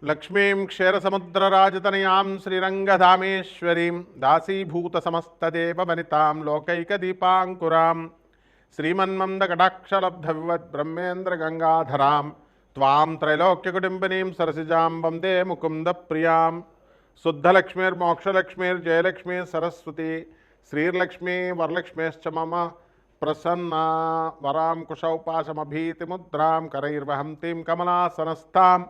లక్ష్మీం క్షీరసముద్రరాజతనయాం శ్రీరంగధామేశ్వరీం దాసీభూతసమస్తదేవవనితాం లోకైకదీపాంకురాం శ్రీమన్మందకటాక్షలబ్ధవివద్బ్రహ్మేంద్రగంగాధరాం త్వాం త్రైలోక్యకుటుంబినీం సరసిజాం వందే ముకుందప్రియాం శుద్ధలక్ష్మీర్మోక్షలక్ష్మీర్జయలక్ష్మీ సరస్వతి శ్రీర్లక్ష్మీ వరలక్ష్మీశ్చ మమ ప్రసన్నా వరాం కుశౌపాశమభీతిముద్రాం కరైర్వహంతీం కమలాసనస్థాం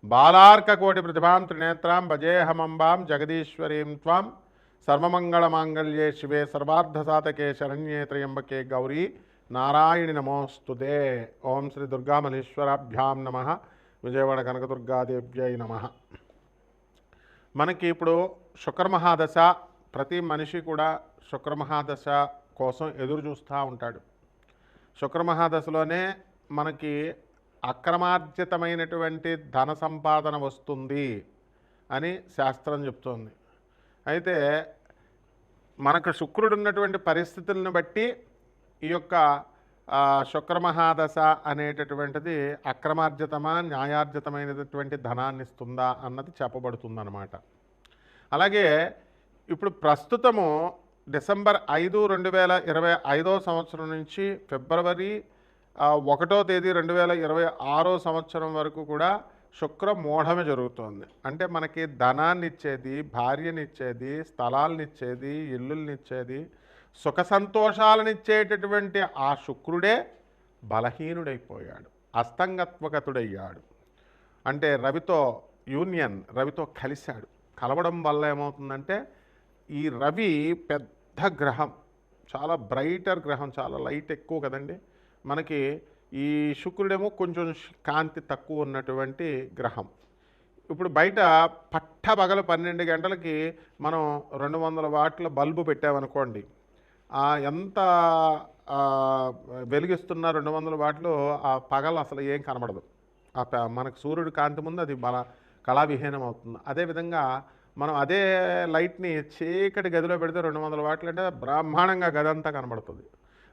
బాలార్కకోటి ప్రతిభాం త్రినేత్రాం భజేహమంబాం జగదీశ్వరీం త్వాం సర్వమంగళమాంగళ్యే శివే సర్వార్ధసాధకే శరణ్యే త్రయంబకే గౌరీ నారాయణి నమోస్తుతే. ఓం శ్రీ దుర్గామల్లీశ్వరాభ్యాం నమ. విజయవాడ కనకదుర్గాదేవ్యై నమ. మనకి ఇప్పుడు శుక్రమహాదశ, ప్రతి మనిషి కూడా శుక్రమహాదశ కోసం ఎదురు చూస్తూ ఉంటాడు. శుక్రమహాదశలోనే మనకి అక్రమార్జితమైనటువంటి ధన సంపాదన వస్తుంది అని శాస్త్రం చెప్తోంది. అయితే మనకు శుక్రుడు ఉన్నటువంటి పరిస్థితులను బట్టి ఈ యొక్క శుక్రమహాదశ అనేటటువంటిది అక్రమార్జితమా న్యాయార్జితమైనటువంటి ధనాన్ని ఇస్తుందా అన్నది చెప్పబడుతుందన్నమాట. అలాగే ఇప్పుడు ప్రస్తుతము డిసెంబర్ 5, 2025 సంవత్సరం నుంచి ఫిబ్రవరి 1వ తేదీ 2026 సంవత్సరం వరకు కూడా శుక్ర మోఢమే జరుగుతోంది. అంటే మనకి ధనాన్ని ఇచ్చేది, భార్యనిచ్చేది, స్థలాలనిచ్చేది, ఇల్లుల్నిచ్చేది, సుఖ సంతోషాలనిచ్చేటటువంటి ఆ శుక్రుడే బలహీనుడైపోయాడు, అస్తంగత్వగతుడయ్యాడు. అంటే రవితో యూనియన్, రవితో కలిశాడు. కలవడం వల్ల ఏమవుతుందంటే ఈ రవి పెద్ద గ్రహం, చాలా బ్రైటర్ గ్రహం, చాలా లైట్ ఎక్కువ కదండి మనకి. ఈ శుక్రుడేమో కొంచెం కాంతి తక్కువ ఉన్నటువంటి గ్రహం. ఇప్పుడు బయట పట్టపగలు 12 గంటలకి మనం 200 వాట్ల బల్బు పెట్టామనుకోండి, ఎంత వెలిగిస్తున్న 200 వాట్లు ఆ పగలు అసలు ఏం కనబడదు. మనకు సూర్యుడి కాంతి ముందు అది కళావిహీనం అవుతుంది. అదేవిధంగా మనం అదే లైట్ని చీకటి గదిలో పెడితే 200 వాట్లు అంటే బ్రహ్మాండంగా గది అంతా కనబడుతుంది.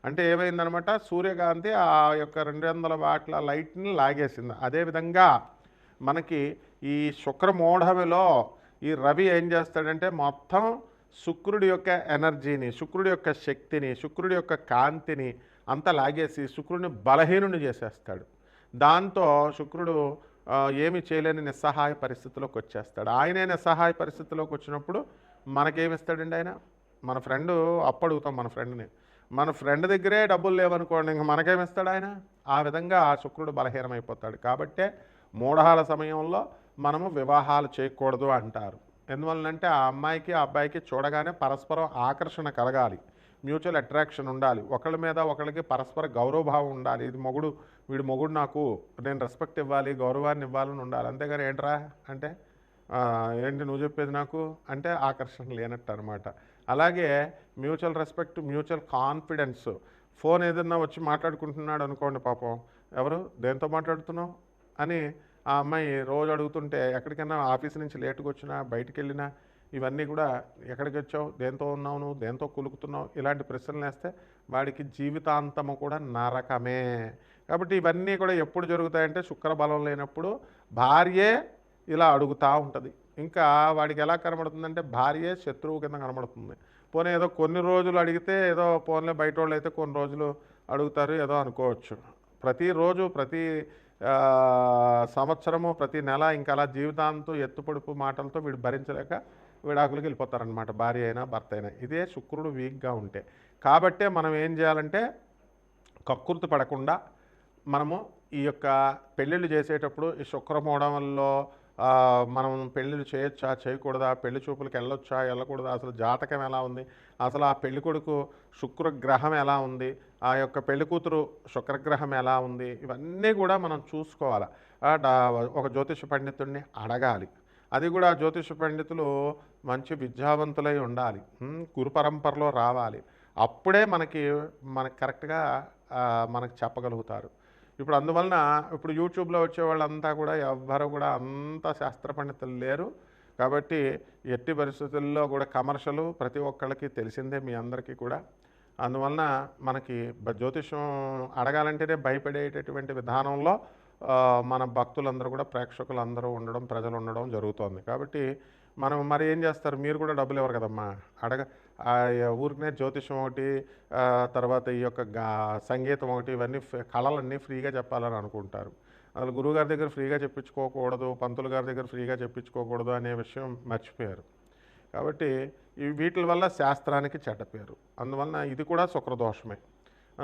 అంటే ఏమైందనమాట, సూర్యకాంతి ఆ యొక్క 200 వాట్ల లైట్ని లాగేసింది. అదేవిధంగా మనకి ఈ శుక్రమూఢమిలో ఈ రవి ఏం చేస్తాడంటే మొత్తం శుక్రుడి యొక్క ఎనర్జీని, శుక్రుడి యొక్క శక్తిని, శుక్రుడి యొక్క కాంతిని అంతా లాగేసి శుక్రుడిని బలహీనుని చేసేస్తాడు. దాంతో శుక్రుడు ఏమి చేయలేని నిస్సహాయ పరిస్థితిలోకి వచ్చేస్తాడు. ఆయనే నిస్సహాయ పరిస్థితిలోకి వచ్చినప్పుడు మనకేమిస్తాడండి ఆయన? మన ఫ్రెండ్ అప్పు అడుగుతాం మన ఫ్రెండ్ దగ్గరే డబ్బులు లేవనుకోండి, ఇంక మనకేమిస్తాడు ఆయన? ఆ విధంగా ఆ శుక్రుడు బలహీనమైపోతాడు. కాబట్టే మూఢాల సమయంలో మనము వివాహాలు చేయకూడదు అంటారు. ఎందువల్లంటే ఆ అమ్మాయికి ఆ అబ్బాయికి చూడగానే పరస్పరం ఆకర్షణ కలగాలి, మ్యూచువల్ అట్రాక్షన్ ఉండాలి, ఒకళ్ళ మీద ఒకళ్ళకి పరస్పర గౌరవభావం ఉండాలి. ఇది మొగుడు, వీడు మొగుడు, నాకు నేను రెస్పెక్ట్ ఇవ్వాలి, గౌరవాన్ని ఇవ్వాలని ఉండాలి. అంతేగాని ఏంట్రా అంటే ఏంటి నువ్వు చెప్పేది నాకు అంటే ఆకర్షణ లేనట్టు అనమాట. అలాగే mutual respect, mutual confidence. Phone ఏదన్నా వచ్చి మాట్లాడుకుంటున్నాడు అనుకోండి, పాపం ఎవరు దేంతో మాట్లాడుతున్నావు అని ఆ అమ్మాయి రోజు అడుగుతుంటే, ఎక్కడికైనా ఆఫీస్ నుంచి లేటుగా వచ్చినా, బయటికి వెళ్ళినా ఇవన్నీ కూడా ఎక్కడికి వచ్చావు, దేంతో ఉన్నావు, నువ్వు దేంతో కులుకుతున్నావు, ఇలాంటి ప్రశ్నలు వేస్తే వాడికి జీవితాంతము కూడా నరకమే. కాబట్టి ఇవన్నీ కూడా ఎప్పుడు జరుగుతాయంటే శుక్రబలం లేనప్పుడు భార్యే ఇలా అడుగుతూ ఉంటుంది. ఇంకా వాడికి ఎలా కనబడుతుందంటే భార్యే శత్రువు కింద కనబడుతుంది. పోనీ ఏదో కొన్ని రోజులు అడిగితే ఏదో పోన్లే, బయట వాళ్ళు అయితే కొన్ని రోజులు అడుగుతారు ఏదో అనుకోవచ్చు. ప్రతిరోజు, ప్రతి సంవత్సరము, ప్రతి నెల ఇంకా అలా జీవితాంతం ఎత్తుపొడుపు మాటలతో వీడు భరించలేక విడాకులకు వెళ్ళిపోతారనమాట, భార్య అయినా భర్త అయినా. ఇదే శుక్రుడు వీక్గా ఉంటే. కాబట్టే మనం ఏం చేయాలంటే కక్కుర్తి పడకుండా మనము ఈ యొక్క పెళ్ళిళ్ళు చేసేటప్పుడు ఈ శుక్రమూఢంలో మనం పెళ్ళిళ్ళు చేయొచ్చా చేయకూడదా, పెళ్లి చూపులకు వెళ్ళొచ్చా వెళ్ళకూడదా, అసలు జాతకం ఎలా ఉంది, అసలు ఆ పెళ్లి కొడుకు శుక్రగ్రహం ఎలా ఉంది, ఆ యొక్క పెళ్లి కూతురు శుక్రగ్రహం ఎలా ఉంది, ఇవన్నీ కూడా మనం చూసుకోవాలి. ఒక జ్యోతిష పండితుడిని అడగాలి. అది కూడా జ్యోతిష పండితులు మంచి విద్యావంతులై ఉండాలి, గురు పరంపరలో రావాలి. అప్పుడే మనకి కరెక్ట్గా మనకు చెప్పగలుగుతారు. ఇప్పుడు అందువలన ఇప్పుడు యూట్యూబ్లో వచ్చే వాళ్ళంతా కూడా ఎవ్వరు కూడా అంత శాస్త్ర పండితులు లేరు. కాబట్టి ఎట్టి పరిస్థితుల్లో కూడా కమర్షియల్ ప్రతి ఒక్కళ్ళకి తెలిసిందే, మీ అందరికీ కూడా. అందువలన మనకి జ్యోతిషం అడగాలంటేనే భయపడేటటువంటి విధానంలో మన భక్తులందరూ కూడా ప్రేక్షకులందరూ ఉండడం, ప్రజలు ఉండడం జరుగుతోంది. కాబట్టి మనం మరి ఏం చేస్తారు, మీరు కూడా డబ్బులు ఇవ్వరు కదమ్మా. ఊరికనే జ్యోతిషం ఒకటి, తర్వాత ఈ యొక్క సంగీతం ఒకటి, ఇవన్నీ కళలన్నీ ఫ్రీగా చెప్పాలని అనుకుంటారు. అసలు గురువుగారి దగ్గర ఫ్రీగా చెప్పించుకోకూడదు, పంతులు గారి దగ్గర ఫ్రీగా చెప్పించుకోకూడదు అనే విషయం మర్చిపోయారు. కాబట్టి వీటి వల్ల శాస్త్రానికి చెడ్డ పేరు. అందువలన ఇది కూడా శుక్రదోషమే.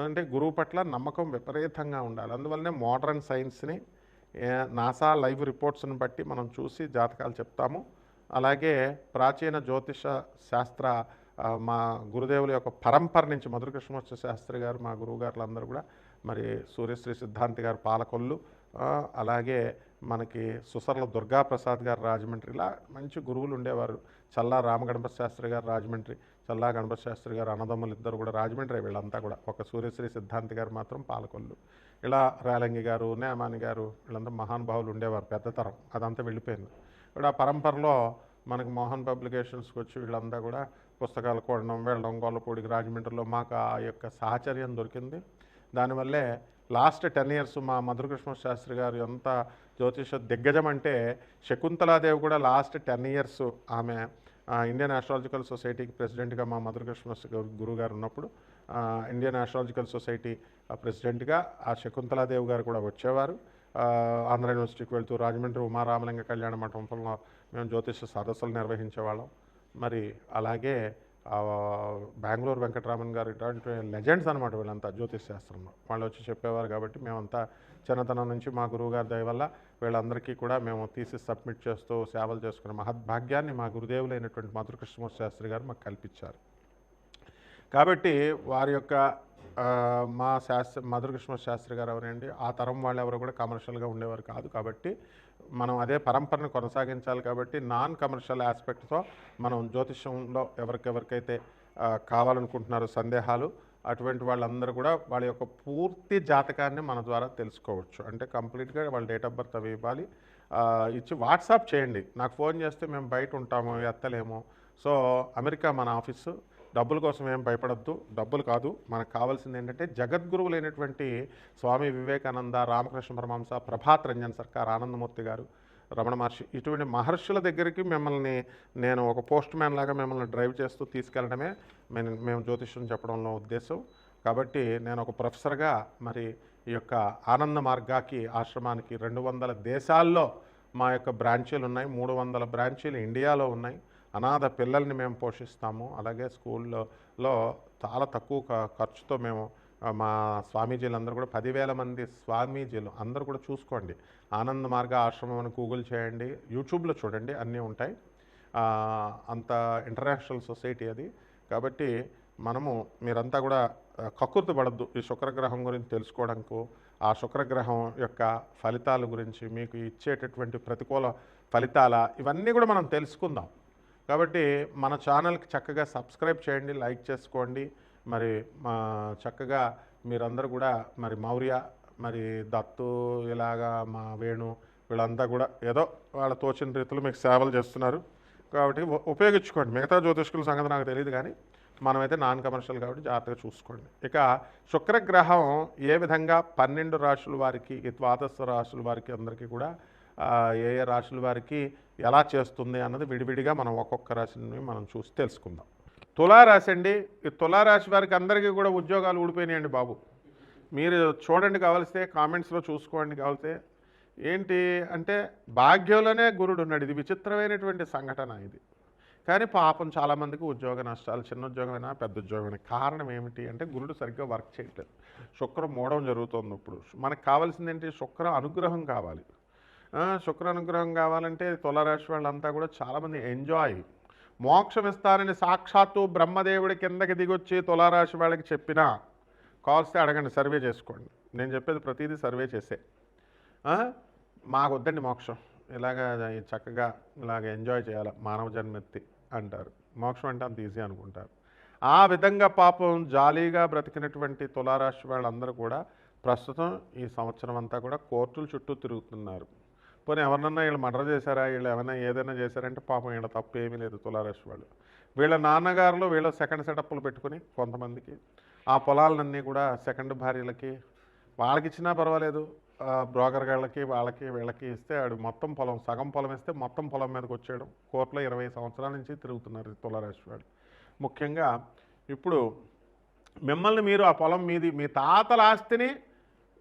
అంటే గురువు పట్ల నమ్మకం విపరీతంగా ఉండాలి. అందువల్లనే మోడర్న్ సైన్స్ని, నాసా లైవ్ రిపోర్ట్స్ని బట్టి మనం చూసి జాతకాలు చెప్తాము. అలాగే ప్రాచీన జ్యోతిష శాస్త్ర మా గురుదేవుల యొక్క పరంపర నుంచి మధురకృష్ణమూర్తి శాస్త్రి గారు, మా గురువు గారులు అందరూ కూడా, మరి సూర్యశ్రీ సిద్ధాంతి గారు పాలకొల్లు, అలాగే మనకి సుసర్ల దుర్గాప్రసాద్ గారు రాజమండ్రి, ఇలా మంచి గురువులు ఉండేవారు. చల్లా రామగణపతి శాస్త్రి గారు రాజమండ్రి, చల్లా గణపతి శాస్త్రి గారు అన్నదమ్ములు ఇద్దరు కూడా రాజమండ్రి. వీళ్ళంతా కూడా, ఒక సూర్యశ్రీ సిద్ధాంతి గారు మాత్రం పాలకొల్లు. ఇలా రేలంగి గారు, నేమాని గారు, వీళ్ళంతా మహానుభావులు ఉండేవారు. పెద్ద తరం అదంతా వెళ్ళిపోయింది. ఇప్పుడు ఆ పరంపరలో మనకు మోహన్ పబ్లికేషన్స్కి వచ్చి వీళ్ళంతా కూడా పుస్తకాలు కొనడం, వెళ్ళడం, గొల్లపూడికి రాజమండ్రిలో మాకు ఆ యొక్క సాహచర్యం దొరికింది. దానివల్లే లాస్ట్ 10 years మా మధురకృష్ణ శాస్త్రి గారు ఎంత జ్యోతిష దిగ్గజం అంటే, శకుంతలాదేవి కూడా లాస్ట్ 10 years ఆమె ఇండియన్ ఆస్ట్రాలజికల్ సొసైటీకి ప్రెసిడెంట్గా మా మధురకృష్ణ గురువు గారు ఉన్నప్పుడు ఇండియన్ ఆస్ట్రాలజికల్ సొసైటీ ప్రెసిడెంట్గా ఆ శకుంతలాదేవి గారు కూడా వచ్చేవారు. ఆంధ్ర యూనివర్సిటీకి వెళ్తూ రాజమండ్రి ఉమారామలింగ కళ్యాణ మండపంలో మేము జ్యోతిష సదస్సులు నిర్వహించేవాళ్ళం. మరి అలాగే బెంగళూరు వెంకటరామన్ గారు, ఇటువంటి లెజెండ్స్ అనమాట వీళ్ళంతా జ్యోతిష్ శాస్త్రంలో. వాళ్ళు వచ్చి చెప్పేవారు. కాబట్టి మేమంతా చిన్నతనం నుంచి మా గురువుగారి దయ వల్ల వీళ్ళందరికీ కూడా మేము థీసిస్ సబ్మిట్ చేస్తూ సేవలు చేసుకునే మహద్భాగ్యాన్ని మా గురుదేవులైనటువంటి మధురకృష్ణమూర్తి శాస్త్రి గారు మాకు కల్పించారు. కాబట్టి వారి యొక్క మా మధురకృష్ణ శాస్త్రి గారు ఎవరండి, ఆ తరం వాళ్ళు ఎవరు కూడా కమర్షియల్గా ఉండేవారు కాదు. కాబట్టి మనం అదే పరంపరను కొనసాగించాలి. కాబట్టి నాన్ కమర్షియల్ ఆస్పెక్ట్తో మనం జ్యోతిషంలో ఎవరికైతే కావాలనుకుంటున్నారో సందేహాలు, అటువంటి వాళ్ళందరూ కూడా వాళ్ళ యొక్క పూర్తి జాతకాన్ని మన ద్వారా తెలుసుకోవచ్చు. అంటే కంప్లీట్గా వాళ్ళ డేట్ ఆఫ్ బర్త్ అవి ఇవ్వాలి, ఇచ్చి వాట్సాప్ చేయండి. నాకు ఫోన్ చేస్తే మేము బయట ఉంటాము, ఎత్తలేము. సో అమెరికా మన ఆఫీసు. డబ్బుల కోసం ఏం భయపడద్దు, డబ్బులు కాదు. మనకు కావాల్సింది ఏంటంటే జగద్గురువులైనటువంటి స్వామి వివేకానంద, రామకృష్ణ పరమహంస, ప్రభాత్ రంజన్ సర్కార్, ఆనందమూర్తి గారు, రమణ మహర్షి, ఇటువంటి మహర్షుల దగ్గరికి మిమ్మల్ని నేను ఒక పోస్ట్ మ్యాన్ లాగా మిమ్మల్ని డ్రైవ్ చేస్తూ తీసుకెళ్ళడమే మేము జ్యోతిష్యం చెప్పడంలో ఉద్దేశం. కాబట్టి నేను ఒక ప్రొఫెసర్గా మరి ఈ యొక్క ఆనంద మార్గాకి ఆశ్రమానికి 200 దేశాల్లో మా యొక్క బ్రాంచీలు ఉన్నాయి. 300 బ్రాంచీలు ఇండియాలో ఉన్నాయి. అనాథ పిల్లల్ని మేము పోషిస్తాము. అలాగే స్కూల్లో చాలా తక్కువ ఖర్చుతో మేము మా స్వామీజీలందరూ కూడా 10,000 మంది స్వామీజీలు అందరూ కూడా చూసుకోండి. ఆనంద మార్గ ఆశ్రమం అని గూగుల్ చేయండి, యూట్యూబ్లో చూడండి, అన్నీ ఉంటాయి. అంత ఇంటర్నేషనల్ సొసైటీ అది. కాబట్టి మీరంతా కూడా కక్కుర్తి పడద్దు ఈ శుక్రగ్రహం గురించి తెలుసుకోవడానికి. ఆ శుక్రగ్రహం యొక్క ఫలితాల గురించి, మీకు ఇచ్చేటటువంటి ప్రతికూల ఫలితాల, ఇవన్నీ కూడా మనం తెలుసుకుందాం. కాబట్టి మన ఛానల్కి చక్కగా సబ్స్క్రైబ్ చేయండి, లైక్ చేసుకోండి. మరి చక్కగా మీరందరూ కూడా మరి మౌర్య, మరి దత్తు, ఇలాగా మా వేణు, వీళ్ళంతా కూడా ఏదో వాళ్ళ తోచిన రీతిలో మీకు సేవలు చేస్తున్నారు. కాబట్టి ఉపయోగించుకోండి. మిగతా జ్యోతిష్కుల సంగతి నాకు తెలియదు, కానీ మనమైతే నాన్ కమర్షియల్ కాబట్టి జాగ్రత్తగా చూసుకోండి. ఇక శుక్రగ్రహం ఏ విధంగా 12 రాశుల వారికి, ద్వాదశ రాశుల వారికి అందరికీ కూడా ఏ ఏ రాశుల వారికి ఎలా చేస్తుంది అన్నది విడివిడిగా మనం ఒక్కొక్క రాశిని మనం చూసి తెలుసుకుందాం. తులారాశి అండి. ఈ తులారాశి వారికి అందరికీ కూడా ఉద్యోగాలు ఊడిపోయినాయండి బాబు. మీరు చూడండి, కావాల్స్తే కామెంట్స్లో చూసుకోండి. కావాల్స్తే ఏంటి అంటే భాగ్యంలోనే గురుడు ఉన్నాడు. ఇది విచిత్రమైనటువంటి సంఘటన ఇది. కానీ పాపం చాలామందికి ఉద్యోగ నష్టాలు, చిన్న ఉద్యోగమైనా పెద్ద ఉద్యోగమైనా. కారణం ఏమిటి అంటే గురుడు సరిగ్గా వర్క్ చేయట్లేదు. శుక్రం మూడవం జరుగుతుంది. ఇప్పుడు మనకు కావాల్సింది ఏంటి, శుక్ర అనుగ్రహం కావాలి. శుక్ర అనుగ్రహం కావాలంటే తులారాశి వాళ్ళంతా కూడా చాలామంది ఎంజాయ్, మోక్షం ఇస్తానని సాక్షాత్తు బ్రహ్మదేవుడి కిందకి దిగొచ్చి తులారాశి వాళ్ళకి చెప్పినా కావాల్స్తే అడగండి, సర్వే చేసుకోండి. నేను చెప్పేది ప్రతిదీ సర్వే చేసే. మాకు వద్దండి మోక్షం, ఇలాగ చక్కగా ఇలాగ ఎంజాయ్ చేయాలి మానవ జన్మెత్తి అంటారు. మోక్షం అంటే అంత ఈజీ అనుకుంటారు. ఆ విధంగా పాపం జాలీగా బ్రతికినటువంటి తులారాశి వాళ్ళందరూ కూడా ప్రస్తుతం ఈ సంవత్సరం అంతా కూడా కోర్టుల చుట్టూ తిరుగుతున్నారు. పోనీ ఎవరినన్నా వీళ్ళు మర్డర్ చేశారా, వీళ్ళు ఏమైనా ఏదైనా చేశారంటే పాపం వీళ్ళ తప్పు ఏమీ లేదు. తులారాశి వాళ్ళు వీళ్ళ నాన్నగారులు వీళ్ళ సెకండ్ సెటప్లు పెట్టుకుని కొంతమందికి ఆ పొలాలన్నీ కూడా సెకండ్ భార్యలకి వాళ్ళకి ఇచ్చినా పర్వాలేదు, బ్రోకర్ గాళ్ళకి వాళ్ళకి వీళ్ళకి ఇస్తే ఆడు మొత్తం పొలం సగం పొలం ఇస్తే మొత్తం పొలం మీదకి వచ్చేయడం. కోర్టులో 20 సంవత్సరాల నుంచి తిరుగుతున్నారు తులారాశి వాళ్ళు. ముఖ్యంగా ఇప్పుడు మిమ్మల్ని మీరు ఆ పొలం మీది మీ తాతల ఆస్తిని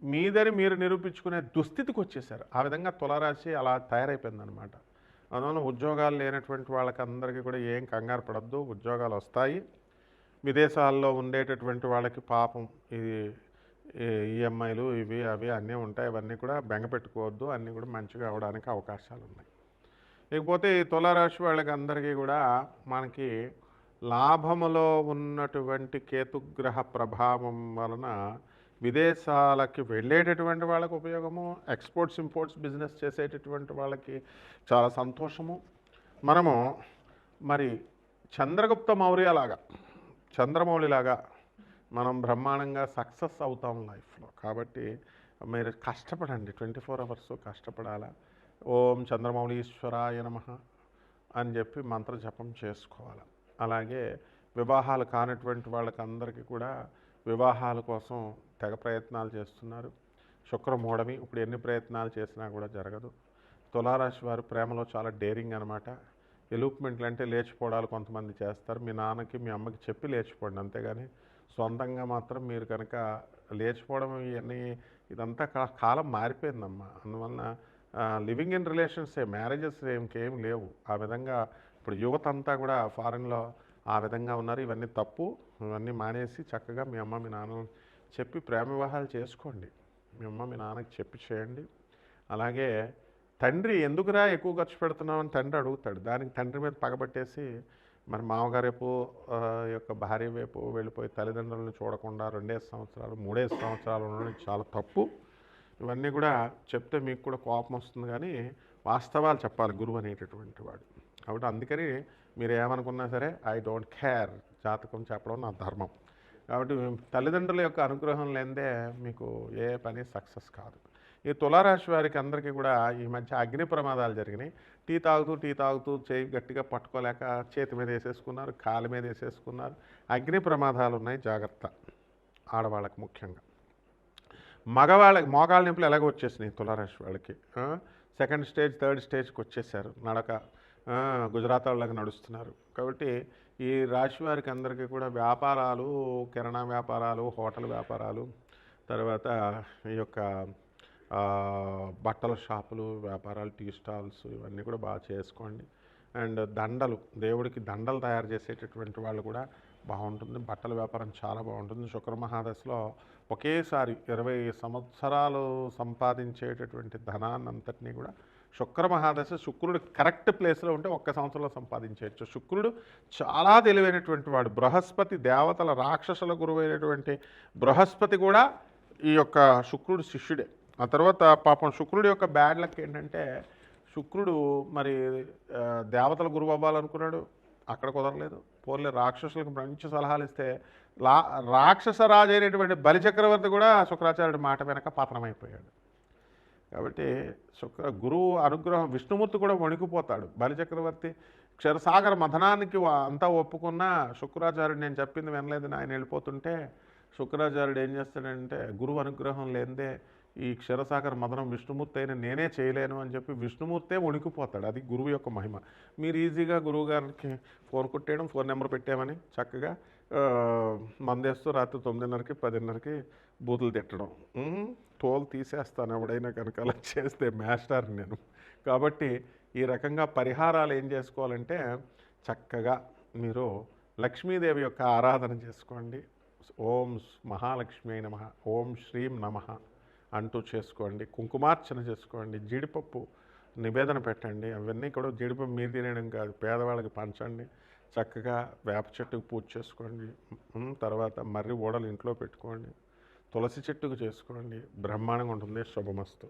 మీదని మీరు నిరూపించుకునే దుస్థితికి వచ్చేసారు. ఆ విధంగా తులారాశి అలా తయారైపోయిందనమాట. అందువల్ల ఉద్యోగాలు లేనటువంటి వాళ్ళకందరికీ కూడా ఏం కంగారు పడద్దు, ఉద్యోగాలు వస్తాయి. విదేశాల్లో ఉండేటటువంటి వాళ్ళకి పాపం ఇది ఈఎంఐలు ఇవి అవి అన్నీ ఉంటాయి. అవన్నీ కూడా బెంగ పెట్టుకోవద్దు, అన్నీ కూడా మంచిగా అవడానికి అవకాశాలు ఉన్నాయి. ఇకపోతే ఈ తులారాశి వాళ్ళకి అందరికీ కూడా మనకి లాభములో ఉన్నటువంటి కేతుగ్రహ ప్రభావం వలన విదేశాలకి వెళ్ళేటటువంటి వాళ్ళకి ఉపయోగము, ఎక్స్పోర్ట్స్ ఇంపోర్ట్స్ బిజినెస్ చేసేటటువంటి వాళ్ళకి చాలా సంతోషము. మనము మరి చంద్రగుప్త మౌర్యలాగా చంద్రమౌళిలాగా మనం బ్రహ్మాండంగా సక్సెస్ అవుతాం లైఫ్లో. కాబట్టి మీరు కష్టపడండి, 24 అవర్స్ కష్టపడాలా. ఓం చంద్రమౌళీశ్వరాయ నమః అని చెప్పి మంత్ర జపం చేసుకోవాలి. అలాగే వివాహాలు కానటువంటి వాళ్ళకందరికీ కూడా వివాహాల కోసం తెగ ప్రయత్నాలు చేస్తున్నారు. శుక్రమూఢమి, ఇప్పుడు ఎన్ని ప్రయత్నాలు చేసినా కూడా జరగదు. తులారాశి వారు ప్రేమలో చాలా డేరింగ్ అనమాట. ఎలూప్మెంట్లు అంటే లేచిపోవడాలు కొంతమంది చేస్తారు. మీ నాన్నకి మీ అమ్మకి చెప్పి లేచిపోండి, అంతేగాని సొంతంగా మాత్రం మీరు కనుక లేచిపోవడం ఇవన్నీ ఇదంతా కాలం మారిపోయిందమ్మా. అందువలన లివింగ్ ఇన్ రిలేషన్స్ మ్యారేజెస్ ఇంకేం లేవు. ఆ విధంగా ఇప్పుడు యువత అంతా కూడా ఫారెన్లో ఆ విధంగా ఉన్నారు. ఇవన్నీ తప్పు. ఇవన్నీ మానేసి చక్కగా మీ అమ్మ మీ నాన్న చెప్పి ప్రేమ వివాహాలు చేసుకోండి. మీ అమ్మ మీ నాన్నకి చెప్పి చేయండి. అలాగే తండ్రి ఎందుకురా ఎక్కువ ఖర్చు పెడుతున్నావు అని తండ్రి అడుగుతాడు. దానికి తండ్రి మీద పగబట్టేసి మరి మామగారు వైపు యొక్క భార్య వైపు వెళ్ళిపోయి తల్లిదండ్రులను చూడకుండా 2 సంవత్సరాలు 3 సంవత్సరాలు ఉండడం చాలా తప్పు. ఇవన్నీ కూడా చెప్తే మీకు కూడా కోపం వస్తుంది, కానీ వాస్తవాలు చెప్పాలి గురువు అనేటటువంటి వాడు. కాబట్టి అందుకని మీరు ఏమనుకున్నా సరే ఐ డోంట్ కేర్, జాతకం చెప్పడం నా ధర్మం. కాబట్టి తల్లిదండ్రుల యొక్క అనుగ్రహం లేనిదే మీకు ఏ పని సక్సెస్ కాదు. ఈ తులారాశి వారికి అందరికీ కూడా ఈ మధ్య అగ్ని ప్రమాదాలు జరిగినాయి. టీ తాగుతూ చేయి గట్టిగా పట్టుకోలేక చేతి మీద వేసేసుకున్నారు, కాలు మీద వేసేసుకున్నారు. అగ్ని ప్రమాదాలు ఉన్నాయి, జాగ్రత్త. ఆడవాళ్ళకి ముఖ్యంగా. మగవాళ్ళకి మోకాళ్ళ నొప్పులు ఎలాగో వచ్చేసినాయి తులారాశి వాళ్ళకి. 2nd స్టేజ్ 3rd స్టేజ్కి వచ్చేసారు. నడక గుజరాత్ వాళ్ళకి నడుస్తున్నారు. కాబట్టి ఈ రాశి వారికి అందరికీ కూడా వ్యాపారాలు, కిరాణా వ్యాపారాలు, హోటల్ వ్యాపారాలు, తర్వాత ఈ యొక్క బట్టల షాపులు వ్యాపారాలు, టీ స్టాల్స్ ఇవన్నీ కూడా బాగా చేసుకోండి. అండ్ దండలు, దేవుడికి దండలు తయారు చేసేటటువంటి వాళ్ళు కూడా బాగుంటుంది. బట్టల వ్యాపారం చాలా బాగుంటుంది. శుక్ర మహాదశలో ఒకేసారి 20 సంవత్సరాలు సంపాదించేటటువంటి ధనాన్ని అంతటినీ కూడా శుక్ర మహాదశ శుక్రుడు కరెక్ట్ ప్లేస్లో ఉంటే 1 సంవత్సరంలో సంపాదించవచ్చు. శుక్రుడు చాలా తెలివైనటువంటి వాడు. బృహస్పతి దేవతల రాక్షసుల గురువు అయినటువంటి బృహస్పతి కూడా ఈ యొక్క శుక్రుడు శిష్యుడే. ఆ తర్వాత పాపం శుక్రుడి యొక్క బ్యాడ్ లక్ ఏంటంటే శుక్రుడు మరి దేవతల గురువు అవ్వాలనుకున్నాడు, అక్కడ కుదరలేదు. పోలే రాక్షసులకు మంచి సలహాలు ఇస్తే రాక్షస రాజు అయినటువంటి బలిచక్రవర్తి కూడా శుక్రాచార్యుడి మాట వెనక పతనమైపోయాడు. కాబట్టి గురువు అనుగ్రహం, విష్ణుమూర్తి కూడా వణికిపోతాడు. బలిచక్రవర్తి క్షీరసాగర మథనానికి అంతా ఒప్పుకున్నా శుక్రాచార్యుడు నేను చెప్పింది వినలేదని ఆయన వెళ్ళిపోతుంటే శుక్రాచార్యుడు ఏం చేస్తాడంటే గురువు అనుగ్రహం లేనిదే ఈ క్షీరసాగర మథనం విష్ణుమూర్తి అయిన నేనే చేయలేను అని చెప్పి విష్ణుమూర్తే వణికిపోతాడు. అది గురువు యొక్క మహిమ. మీరు ఈజీగా గురువు గారికి ఫోన్ కొట్టేయడం, ఫోన్ నెంబర్ పెట్టామని చక్కగా మందేస్తూ రాత్రి 9:30కి 10:30కి బూతులు తిట్టడం, తోలు తీసేస్తాను ఎవడైనా కనుక అలా చేస్తే మాస్టర్ నేను. కాబట్టి ఈ రకంగా పరిహారాలు ఏం చేసుకోవాలంటే చక్కగా మీరు లక్ష్మీదేవి యొక్క ఆరాధన చేసుకోండి. ఓం మహాలక్ష్మి నమః, ఓం శ్రీం నమః అంటూ చేసుకోండి. కుంకుమార్చన చేసుకోండి. జీడిపప్పు నివేదన పెట్టండి. అవన్నీ కూడా జీడిపప్పు మీరు తినేయడం కాదు, పేదవాళ్ళకి పంచండి. చక్కగా వేప చెట్టుకు పూజ చేసుకోండి. తర్వాత మర్రి ఓడలు ఇంట్లో పెట్టుకోండి. తులసి చెట్టుకు చేసుకోండి. బ్రహ్మాండంగా ఉంటుంది. శుభమస్తు.